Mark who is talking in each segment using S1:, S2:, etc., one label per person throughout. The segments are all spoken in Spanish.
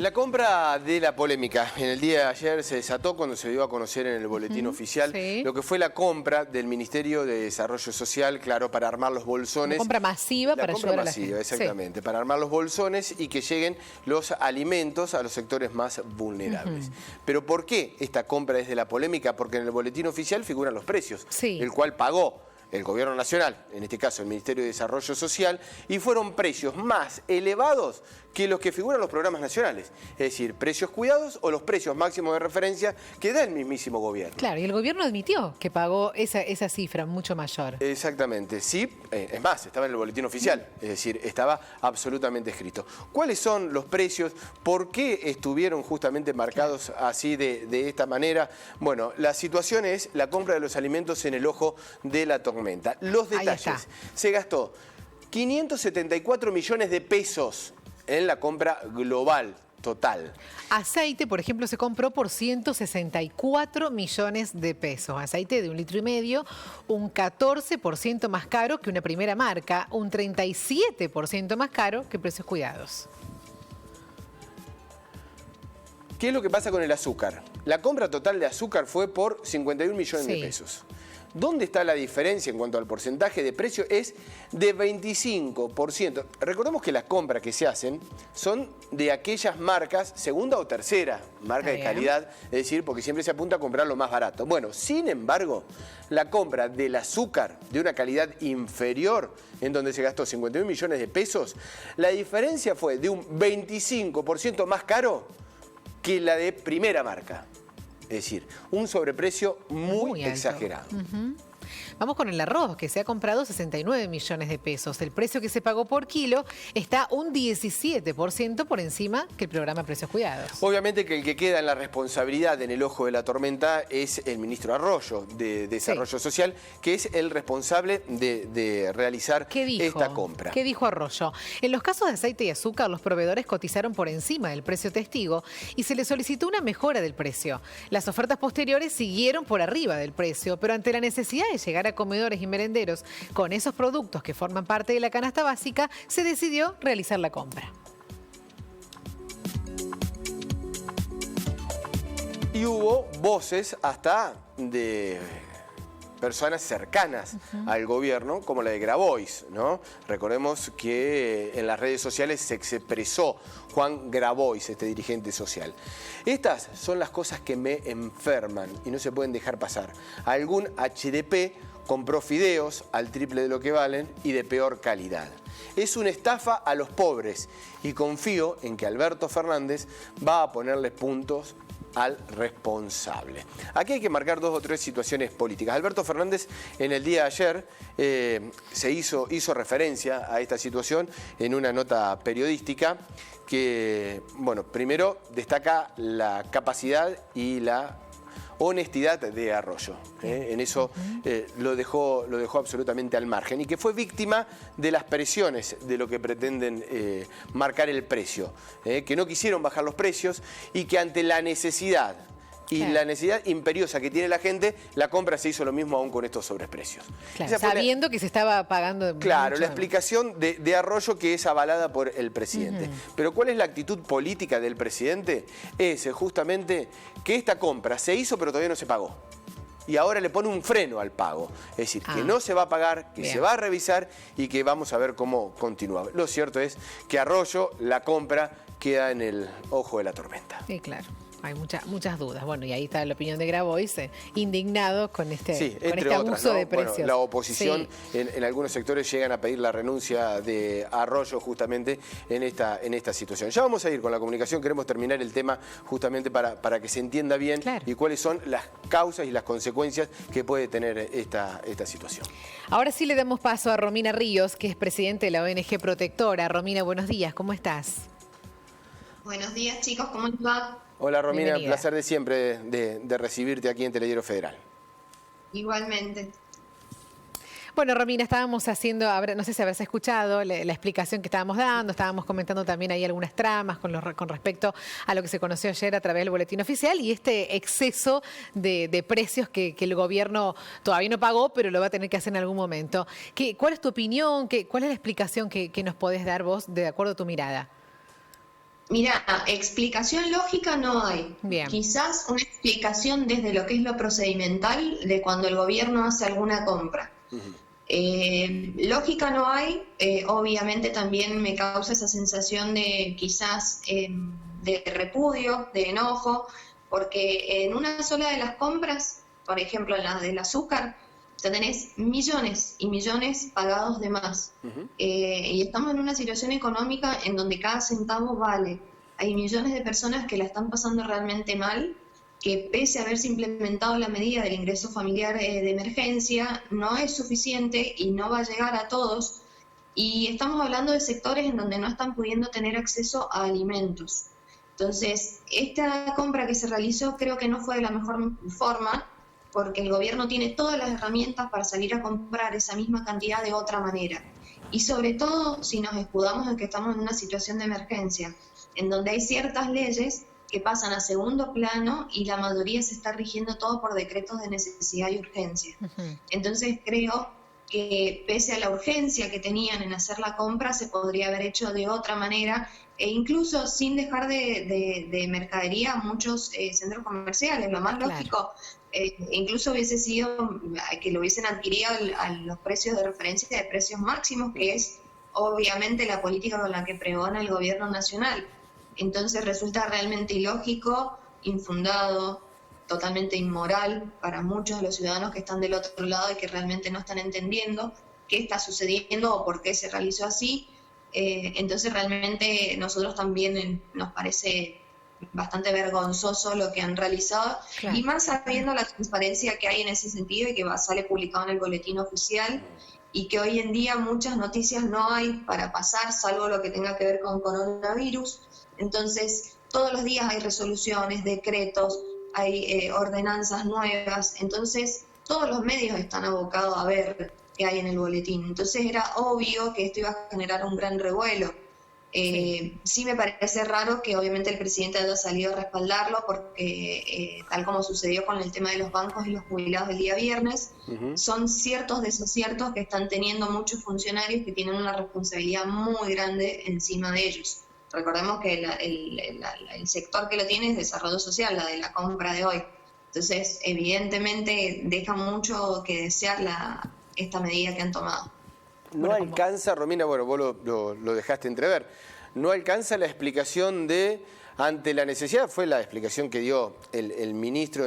S1: La compra de la polémica en el día de ayer se desató cuando se dio a conocer en el boletín oficial lo que fue la compra del Ministerio de Desarrollo Social, claro, para armar los bolsones.
S2: Una compra masiva para ayudar a la gente.
S1: Exactamente, para armar los bolsones y que lleguen los alimentos a los sectores más vulnerables. Pero ¿por qué esta compra es de la polémica? Porque en el boletín oficial figuran los precios, el cual pagó el Gobierno Nacional, en este caso el Ministerio de Desarrollo Social, y fueron precios más elevados que los que figuran los programas nacionales. Es decir, precios cuidados o los precios máximos de referencia que da el mismísimo gobierno.
S2: Claro, y el gobierno admitió que pagó esa cifra mucho mayor.
S1: Exactamente, sí, es más, estaba en el boletín oficial, es decir, estaba absolutamente escrito. ¿Cuáles son los precios? ¿Por qué estuvieron justamente marcados así de esta manera? Bueno, la situación es la compra de los alimentos en el ojo de la tormenta. Los detalles. Se gastó 574 millones de pesos en la compra global, total.
S2: Aceite, por ejemplo, se compró por 164 millones de pesos. Aceite de 1,5 litros, un 14% más caro que una primera marca, un 37% más caro que Precios Cuidados.
S1: ¿Qué es lo que pasa con el azúcar? La compra total de azúcar fue por 51 millones de pesos. ¿Dónde está la diferencia en cuanto al porcentaje de precio? Es de 25%. Recordemos que las compras que se hacen son de aquellas marcas, segunda o tercera marca de calidad, es decir, porque siempre se apunta a comprar lo más barato. Bueno, sin embargo, la compra del azúcar de una calidad inferior, en donde se gastó 51 millones de pesos, la diferencia fue de un 25% más caro que la de primera marca. Es decir, un sobreprecio muy exagerado.
S2: Vamos con el arroz, que se ha comprado 69 millones de pesos. El precio que se pagó por kilo está un 17% por encima que el programa Precios Cuidados.
S1: Obviamente que el que queda en la responsabilidad en el ojo de la tormenta es el ministro Arroyo de Desarrollo Social, que es el responsable de realizar esta compra.
S2: ¿Qué dijo Arroyo? En los casos de aceite y azúcar, los proveedores cotizaron por encima del precio testigo y se les solicitó una mejora del precio. Las ofertas posteriores siguieron por arriba del precio, pero ante la necesidad de llegar a comedores y merenderos con esos productos que forman parte de la canasta básica, se decidió realizar la compra.
S1: Y hubo voces hasta de personas cercanas al gobierno, como la de Grabois, ¿no? Recordemos que en las redes sociales se expresó Juan Grabois, este dirigente social. Estas son las cosas que me enferman y no se pueden dejar pasar. Algún HDP compró fideos al triple de lo que valen y de peor calidad. Es una estafa a los pobres y confío en que Alberto Fernández va a ponerles puntos al responsable. Aquí hay que marcar 2 o 3 situaciones políticas. Alberto Fernández en el día de ayer hizo referencia a esta situación en una nota periodística que, bueno, primero destaca la capacidad y la honestidad de Arroyo. En eso lo dejó absolutamente al margen y que fue víctima de las presiones de lo que pretenden marcar el precio, que no quisieron bajar los precios y que ante la necesidad y la necesidad imperiosa que tiene la gente, la compra se hizo lo mismo aún con estos sobreprecios.
S2: Claro, sabiendo que se estaba pagando
S1: Claro, la explicación de Arroyo que es avalada por el presidente. Pero ¿cuál es la actitud política del presidente? Es justamente que esta compra se hizo pero todavía no se pagó. Y ahora le pone un freno al pago. Es decir, que no se va a pagar, que se va a revisar y que vamos a ver cómo continúa. Lo cierto es que Arroyo, la compra, queda en el ojo de la tormenta.
S2: Sí, claro. Hay muchas dudas. Bueno, y ahí está la opinión de Grabois, indignado con este abuso de precios.
S1: Bueno, la oposición en algunos sectores llegan a pedir la renuncia de Arroyo justamente en esta situación. Ya vamos a ir con la comunicación, queremos terminar el tema justamente para que se entienda bien y cuáles son las causas y las consecuencias que puede tener esta situación.
S2: Ahora sí le damos paso a Romina Ríos, que es presidente de la ONG Protectora. Romina, buenos días, ¿cómo estás?
S3: Buenos días, chicos, ¿cómo les va?
S1: Hola Romina, un placer de siempre de recibirte aquí en Telediario Federal.
S3: Igualmente.
S2: Bueno, Romina, estábamos haciendo, no sé si habrás escuchado la explicación que estábamos dando, estábamos comentando también ahí algunas tramas con respecto a lo que se conoció ayer a través del boletín oficial y este exceso de precios que el gobierno todavía no pagó, pero lo va a tener que hacer en algún momento. ¿Cuál es tu opinión? ¿Cuál es la explicación que nos podés dar vos de acuerdo a tu mirada?
S3: Mira, explicación lógica no hay.
S2: Bien.
S3: Quizás una explicación desde lo que es lo procedimental de cuando el gobierno hace alguna compra. Lógica no hay, obviamente también me causa esa sensación de quizás de repudio, de enojo, porque en una sola de las compras, por ejemplo en la del azúcar, ya tenés millones y millones pagados de más. Y estamos en una situación económica en donde cada centavo vale. Hay millones de personas que la están pasando realmente mal, que pese a haberse implementado la medida del ingreso familiar de emergencia, no es suficiente y no va a llegar a todos. Y estamos hablando de sectores en donde no están pudiendo tener acceso a alimentos. Entonces, esta compra que se realizó creo que no fue de la mejor forma, porque el gobierno tiene todas las herramientas para salir a comprar esa misma cantidad de otra manera. Y sobre todo si nos escudamos en que estamos en una situación de emergencia, en donde hay ciertas leyes que pasan a segundo plano y la mayoría se está rigiendo todo por decretos de necesidad y urgencia. Entonces creo que pese a la urgencia que tenían en hacer la compra, se podría haber hecho de otra manera, e incluso sin dejar de mercadería muchos centros comerciales. Lo más lógico, incluso hubiese sido que lo hubiesen adquirido a los precios de referencia de precios máximos, que es obviamente la política con la que pregona el gobierno nacional. Entonces resulta realmente ilógico, infundado, totalmente inmoral para muchos de los ciudadanos que están del otro lado y que realmente no están entendiendo qué está sucediendo o por qué se realizó así. Entonces realmente nosotros también nos parece bastante vergonzoso lo que han realizado, claro. Y más sabiendo la transparencia que hay en ese sentido y que sale publicado en el boletín oficial, y que hoy en día muchas noticias no hay para pasar, salvo lo que tenga que ver con coronavirus. Entonces todos los días hay resoluciones, decretos, hay ordenanzas nuevas, entonces todos los medios están abocados a ver qué hay en el boletín. Entonces era obvio que esto iba a generar un gran revuelo. Sí me parece raro que obviamente el presidente haya salido a respaldarlo, porque tal como sucedió con el tema de los bancos y los jubilados el día viernes, son ciertos desaciertos que están teniendo muchos funcionarios que tienen una responsabilidad muy grande encima de ellos. Recordemos que el sector que lo tiene es desarrollo social, la de la compra de hoy. Entonces, evidentemente, deja mucho que desear esta medida que han tomado.
S1: No alcanza, Romina, bueno, vos lo dejaste entrever, no alcanza la explicación de, ante la necesidad, fue la explicación que dio el ministro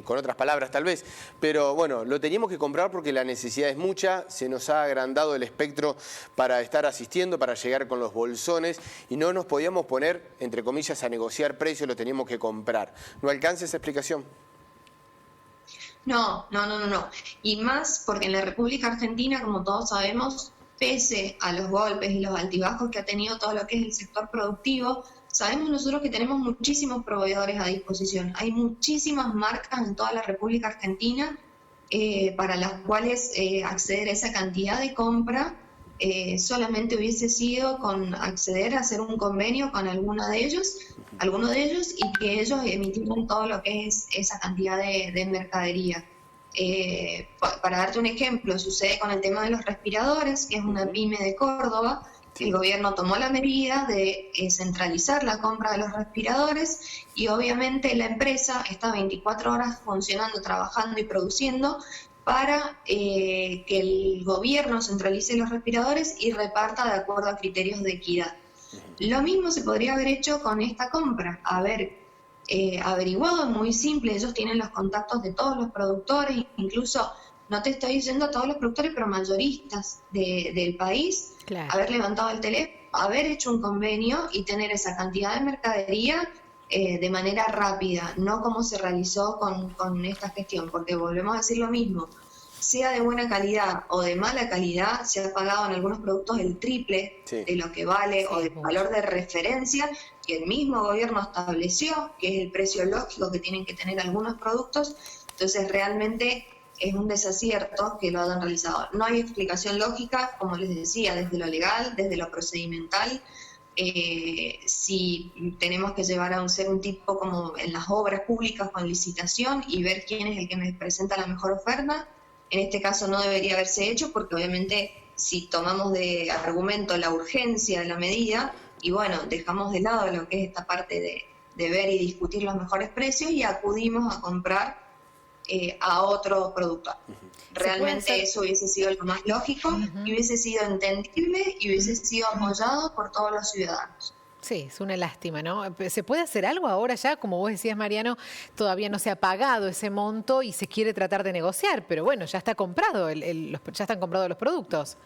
S1: con otras palabras tal vez, pero bueno, lo teníamos que comprar porque la necesidad es mucha, se nos ha agrandado el espectro para estar asistiendo, para llegar con los bolsones y no nos podíamos poner, entre comillas, a negociar precios, lo teníamos que comprar. ¿No alcanza esa explicación?
S3: No. Y más porque en la República Argentina, como todos sabemos, pese a los golpes y los altibajos que ha tenido todo lo que es el sector productivo, sabemos nosotros que tenemos muchísimos proveedores a disposición. Hay muchísimas marcas en toda la República Argentina para las cuales acceder a esa cantidad de compra solamente hubiese sido con acceder a hacer un convenio con alguno de ellos, y que ellos emitieran todo lo que es esa cantidad de mercadería. Para darte un ejemplo, sucede con el tema de los respiradores, que es una pyme de Córdoba. El gobierno tomó la medida de centralizar la compra de los respiradores y obviamente la empresa está 24 horas funcionando, trabajando y produciendo para que el gobierno centralice los respiradores y reparta de acuerdo a criterios de equidad. Lo mismo se podría haber hecho con esta compra, averiguado, muy simple, ellos tienen los contactos de todos los productores, incluso no te estoy diciendo a todos los productores, pero mayoristas del país, claro. Haber levantado el teléfono, haber hecho un convenio y tener esa cantidad de mercadería de manera rápida, no como se realizó con esta gestión, porque volvemos a decir lo mismo, sea de buena calidad o de mala calidad, se ha pagado en algunos productos el triple de lo que vale o del valor de referencia que el mismo gobierno estableció, que es el precio lógico que tienen que tener algunos productos. Entonces realmente es un desacierto que lo hayan realizado. No hay explicación lógica, como les decía, desde lo legal, desde lo procedimental. Si tenemos que llevar a ser un tipo como en las obras públicas con licitación y ver quién es el que me presenta la mejor oferta, en este caso no debería haberse hecho porque obviamente si tomamos de argumento la urgencia de la medida, y bueno, dejamos de lado lo que es esta parte de ver y discutir los mejores precios y acudimos a comprar a otro productor. Realmente eso hubiese sido lo más lógico, y hubiese sido entendible y hubiese sido apoyado por todos los ciudadanos.
S2: Sí, es una lástima, ¿no? ¿Se puede hacer algo ahora ya? Como vos decías, Mariano, todavía no se ha pagado ese monto y se quiere tratar de negociar, pero bueno, ya está comprado, ya están comprados los productos.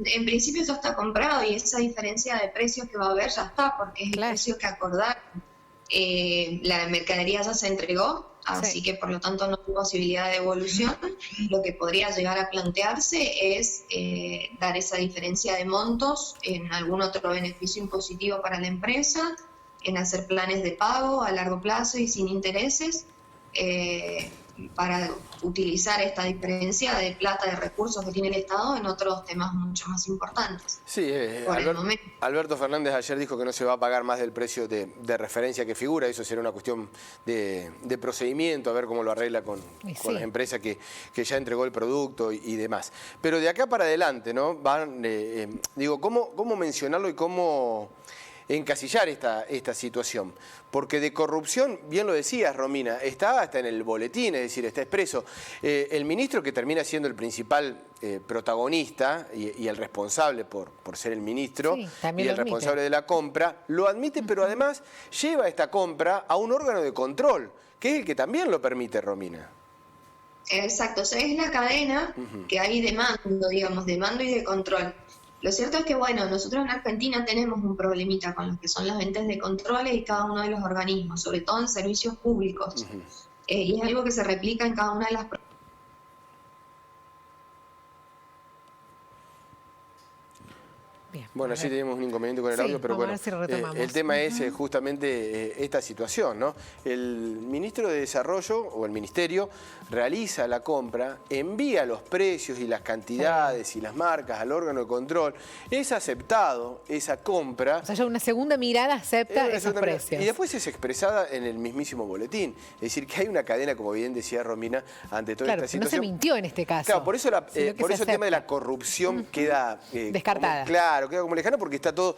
S3: En principio ya está comprado y esa diferencia de precios que va a haber ya está, porque es el precio que acordaron. La mercadería ya se entregó, así que por lo tanto no hay posibilidad de devolución. Lo que podría llegar a plantearse es dar esa diferencia de montos en algún otro beneficio impositivo para la empresa, en hacer planes de pago a largo plazo y sin intereses, para utilizar esta diferencia de plata, de recursos que tiene el Estado en otros temas mucho más importantes.
S1: Sí, Alberto Fernández ayer dijo que no se va a pagar más del precio de referencia que figura. Eso será una cuestión de procedimiento, a ver cómo lo arregla con la empresa que ya entregó el producto y demás. Pero de acá para adelante, ¿no? ¿Cómo mencionarlo y cómo encasillar esta situación? Porque de corrupción, bien lo decías, Romina, está hasta en el boletín, es decir, está expreso. El ministro, que termina siendo el principal protagonista y el responsable por ser el ministro, y el responsable de la compra, lo admite, pero además lleva esta compra a un órgano de control, que es el que también lo permite, Romina.
S3: Exacto, o sea, es la cadena que hay de mando y de control. Lo cierto es que, bueno, nosotros en Argentina tenemos un problemita con lo que son las entes de controles y cada uno de los organismos, sobre todo en servicios públicos. Y es algo que se replica en cada una de las provincias.
S1: Bueno, sí tenemos un inconveniente con el audio, pero bueno, el tema es justamente esta situación, ¿no? El ministro de Desarrollo, o el ministerio, realiza la compra, envía los precios y las cantidades y las marcas al órgano de control. Es aceptado esa compra. O
S2: sea, ya una segunda mirada acepta esos precios.
S1: Y después es expresada en el mismísimo boletín. Es decir, que hay una cadena, como bien decía Romina, ante toda esta situación.
S2: No se mintió en este caso.
S1: Claro, por eso el tema de la corrupción queda
S2: descartada.
S1: Queda como lejano, porque está todo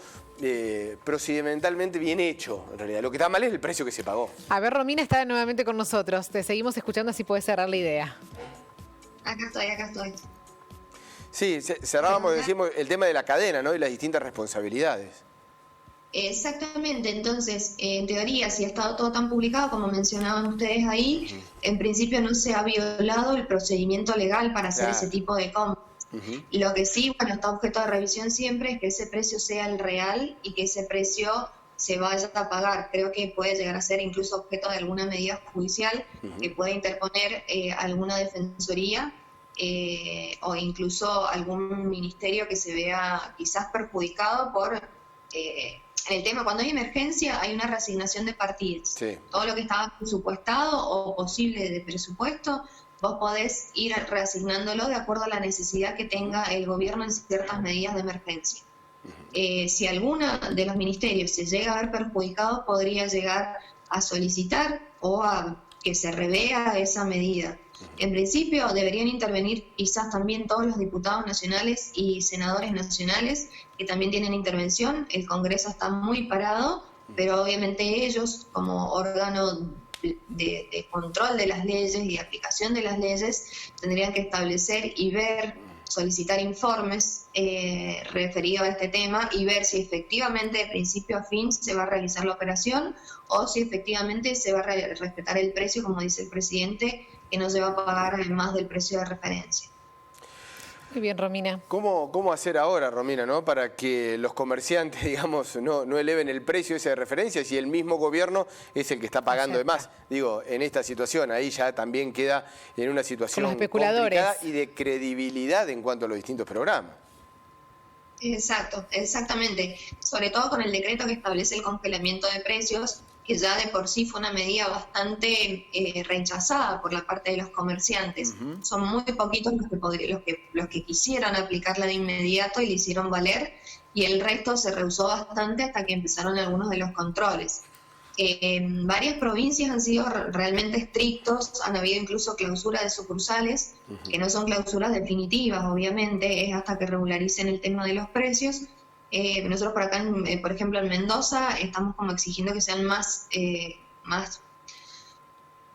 S1: procedimentalmente bien hecho, en realidad. Lo que está mal es el precio que se pagó.
S2: A ver, Romina está nuevamente con nosotros. Te seguimos escuchando, así puedes cerrar la idea.
S3: Acá estoy.
S1: Sí, cerrábamos, decimos, el tema de la cadena, ¿no? Y las distintas responsabilidades.
S3: Exactamente, entonces, en teoría, si ha estado todo tan publicado como mencionaban ustedes ahí, en principio no se ha violado el procedimiento legal para hacer ese tipo de compras. Lo que sí, bueno, está objeto de revisión siempre es que ese precio sea el real y que ese precio se vaya a pagar. Creo que puede llegar a ser incluso objeto de alguna medida judicial que puede interponer alguna defensoría o incluso algún ministerio que se vea quizás perjudicado por en el tema. Cuando hay emergencia hay una reasignación de partidas. Todo lo que estaba presupuestado o posible de presupuesto, vos podés ir reasignándolo de acuerdo a la necesidad que tenga el gobierno en ciertas medidas de emergencia. Si alguno de los ministerios se llega a ver perjudicado, podría llegar a solicitar o a que se revea esa medida. En principio deberían intervenir quizás también todos los diputados nacionales y senadores nacionales, que también tienen intervención. El Congreso está muy parado, pero obviamente ellos, como órgano de control de las leyes y de aplicación de las leyes, tendrían que establecer y ver, solicitar informes referidos a este tema y ver si efectivamente de principio a fin se va a realizar la operación o si efectivamente se va a respetar el precio, como dice el presidente, que no se va a pagar más del precio de referencia.
S2: Muy bien, Romina.
S1: ¿Cómo hacer ahora, Romina, ¿no? Para que los comerciantes, digamos, no eleven el precio ese de referencia si el mismo gobierno es el que está pagando de más? Digo, en esta situación, ahí ya también queda en una situación complicada y de credibilidad en cuanto a los distintos programas.
S3: Exactamente. Sobre todo con el decreto que establece el congelamiento de precios, que ya de por sí fue una medida bastante rechazada por la parte de los comerciantes. Son muy poquitos los que quisieron aplicarla de inmediato y la hicieron valer, y el resto se rehusó bastante hasta que empezaron algunos de los controles. Varias provincias han sido realmente estrictos, han habido incluso clausuras de sucursales, que no son clausuras definitivas, obviamente, es hasta que regularicen el tema de los precios, Nosotros por acá, por ejemplo, en Mendoza, estamos como exigiendo que sean más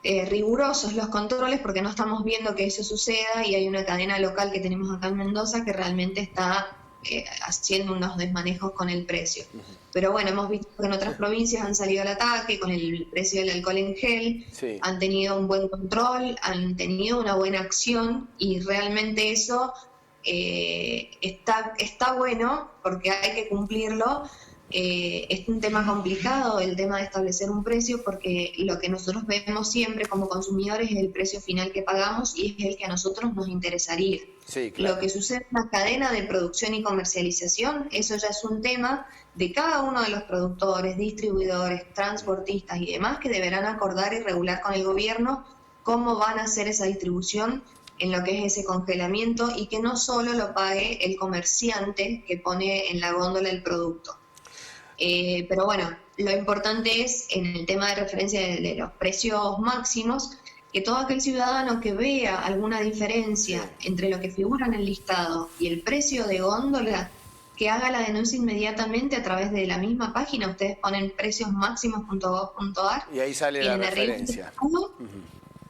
S3: rigurosos los controles, porque no estamos viendo que eso suceda, y hay una cadena local que tenemos acá en Mendoza que realmente está haciendo unos desmanejos con el precio. Pero bueno, hemos visto que en otras provincias han salido al ataque con el precio del alcohol en gel, han tenido un buen control, han tenido una buena acción, y realmente eso está bueno porque hay que cumplirlo. Es un tema complicado el tema de establecer un precio, porque lo que nosotros vemos siempre como consumidores es el precio final que pagamos, y es el que a nosotros nos interesaría.
S1: Sí, claro.
S3: Lo que sucede en la cadena de producción y comercialización, eso ya es un tema de cada uno de los productores, distribuidores, transportistas y demás, que deberán acordar y regular con el gobierno cómo van a hacer esa distribución en lo que es ese congelamiento, y que no solo lo pague el comerciante que pone en la góndola el producto. Pero bueno, lo importante es, en el tema de referencia de los precios máximos, que todo aquel ciudadano que vea alguna diferencia entre lo que figura en el listado y el precio de góndola, que haga la denuncia inmediatamente a través de la misma página. Ustedes ponen preciosmáximos.gov.ar
S1: y ahí sale la referencia.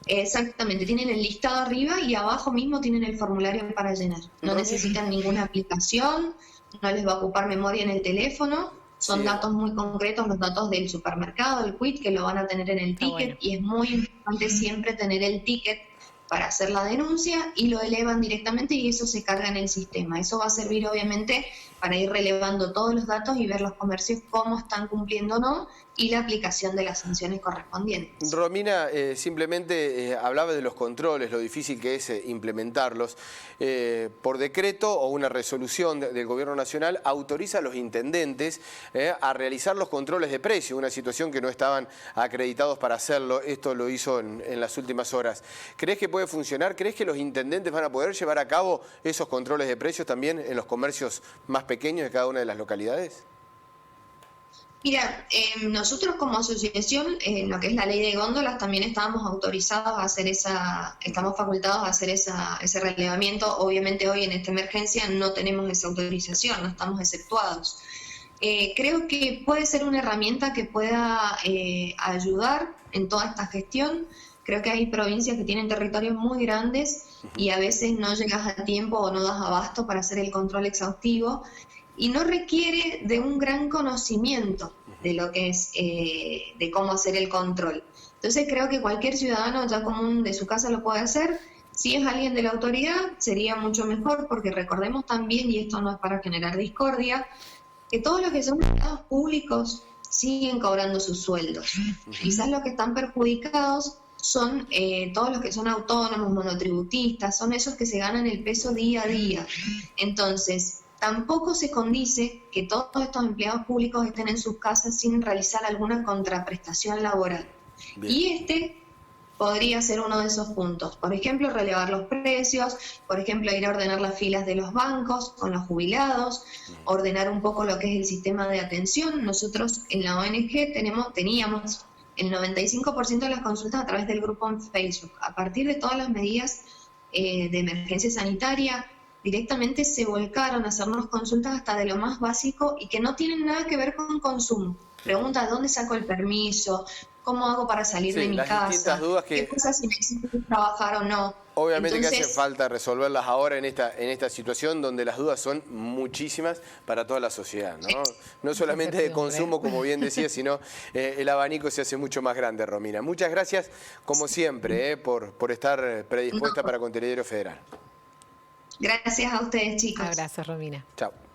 S3: Exactamente, tienen el listado arriba y abajo mismo tienen el formulario para llenar. No necesitan ninguna aplicación, no les va a ocupar memoria en el teléfono. Son datos muy concretos, los datos del supermercado, del quit, que lo van a tener en el ticket, y es muy importante siempre tener el ticket para hacer la denuncia, y lo elevan directamente y eso se carga en el sistema. Eso va a servir obviamente para ir relevando todos los datos y ver los comercios cómo están cumpliendo o no, y la aplicación de las sanciones correspondientes.
S1: Romina, simplemente hablaba de los controles, lo difícil que es implementarlos. Por decreto o una resolución del Gobierno Nacional autoriza a los intendentes a realizar los controles de precio, una situación que no estaban acreditados para hacerlo. Esto lo hizo en las últimas horas. ¿Crees que puede funcionar? ¿Crees que los intendentes van a poder llevar a cabo esos controles de precios también en los comercios más pequeños de cada una de las localidades?
S3: Mira, nosotros como asociación, en lo que es la ley de góndolas, también estamos autorizados a hacer estamos facultados a hacer ese relevamiento. Obviamente hoy en esta emergencia no tenemos esa autorización, no estamos exceptuados. Creo que puede ser una herramienta que pueda ayudar en toda esta gestión. Creo que hay provincias que tienen territorios muy grandes y a veces no llegas a tiempo o no das abasto para hacer el control exhaustivo, y no requiere de un gran conocimiento de lo que es, de cómo hacer el control. Entonces creo que cualquier ciudadano ya común de su casa lo puede hacer. Si es alguien de la autoridad, sería mucho mejor, porque recordemos también, y esto no es para generar discordia, que todos los que son empleados públicos siguen cobrando sus sueldos. Quizás los que están perjudicados son todos los que son autónomos, monotributistas, son esos que se ganan el peso día a día. Entonces, tampoco se condice que todos estos empleados públicos estén en sus casas sin realizar alguna contraprestación laboral. Bien. Y este podría ser uno de esos puntos. Por ejemplo, relevar los precios, por ejemplo, ir a ordenar las filas de los bancos con los jubilados, ordenar un poco lo que es el sistema de atención. Nosotros en la ONG teníamos el 95% de las consultas a través del grupo en Facebook. A partir de todas las medidas de emergencia sanitaria, directamente se volcaron a hacernos consultas hasta de lo más básico y que no tienen nada que ver con consumo. Preguntas: ¿dónde saco el permiso? ¿Cómo hago para salir de mi casa?
S1: Dudas que...
S3: ¿Qué cosas si necesito trabajar o no?
S1: Obviamente que hace falta resolverlas ahora en esta situación donde las dudas son muchísimas para toda la sociedad, ¿no? No solamente de consumo, como bien decía, sino el abanico se hace mucho más grande, Romina. Muchas gracias, como siempre, por estar predispuesta para Contenedero Federal.
S3: Gracias a ustedes, chicos.
S2: Abrazo, Romina.
S1: Chao.